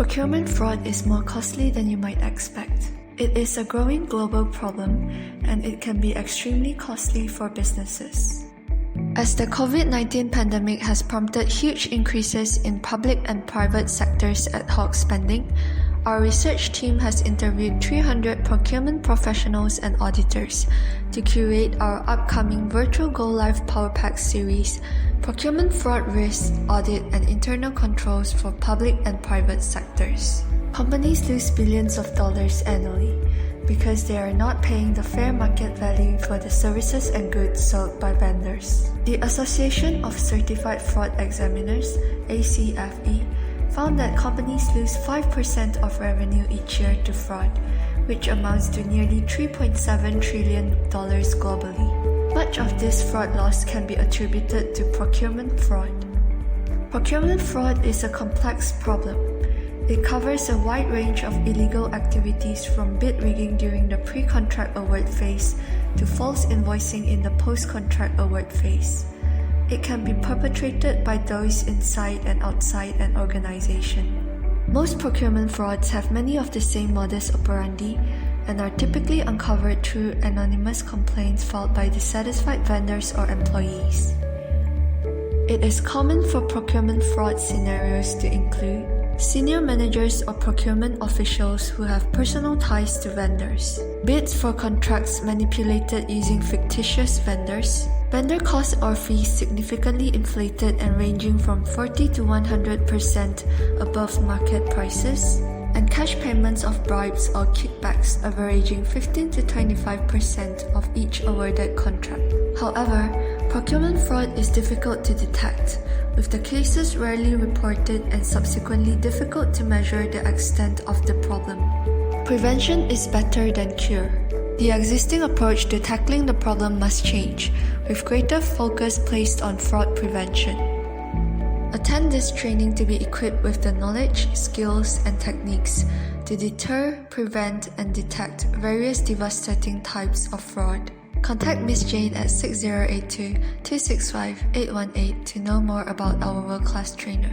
Procurement fraud is more costly than you might expect. It is a growing global problem, and it can be extremely costly for businesses. As the COVID-19 pandemic has prompted huge increases in public and private sectors ad hoc spending, our research team has interviewed 300 procurement professionals and auditors to curate our upcoming Virtual Go Live Power Pack series, Procurement Fraud Risk, Audit and Internal Controls for Public and Private Sectors. Companies lose billions of dollars annually because they are not paying the fair market value for the services and goods sold by vendors. The Association of Certified Fraud Examiners, ACFE, found that companies lose 5% of revenue each year to fraud, which amounts to nearly $3.7 trillion globally. Much of this fraud loss can be attributed to procurement fraud. Procurement fraud is a complex problem. It covers a wide range of illegal activities from bid rigging during the pre-contract award phase to false invoicing in the post-contract award phase. It can be perpetrated by those inside and outside an organization. Most procurement frauds have many of the same modus operandi and are typically uncovered through anonymous complaints filed by dissatisfied vendors or employees. It is common for procurement fraud scenarios to include senior managers or procurement officials who have personal ties to vendors, bids for contracts manipulated using fictitious vendors, vendor costs or fees significantly inflated and ranging from 40 to 100% above market prices, and cash payments of bribes or kickbacks averaging 15 to 25% of each awarded contract. However, procurement fraud is difficult to detect, with the cases rarely reported and subsequently difficult to measure the extent of the problem. Prevention is better than cure. The existing approach to tackling the problem must change, with greater focus placed on fraud prevention. Attend this training to be equipped with the knowledge, skills, and techniques to deter, prevent, and detect various devastating types of fraud. Contact Ms. Jane at 6082-265-818 to know more about our world-class trainer.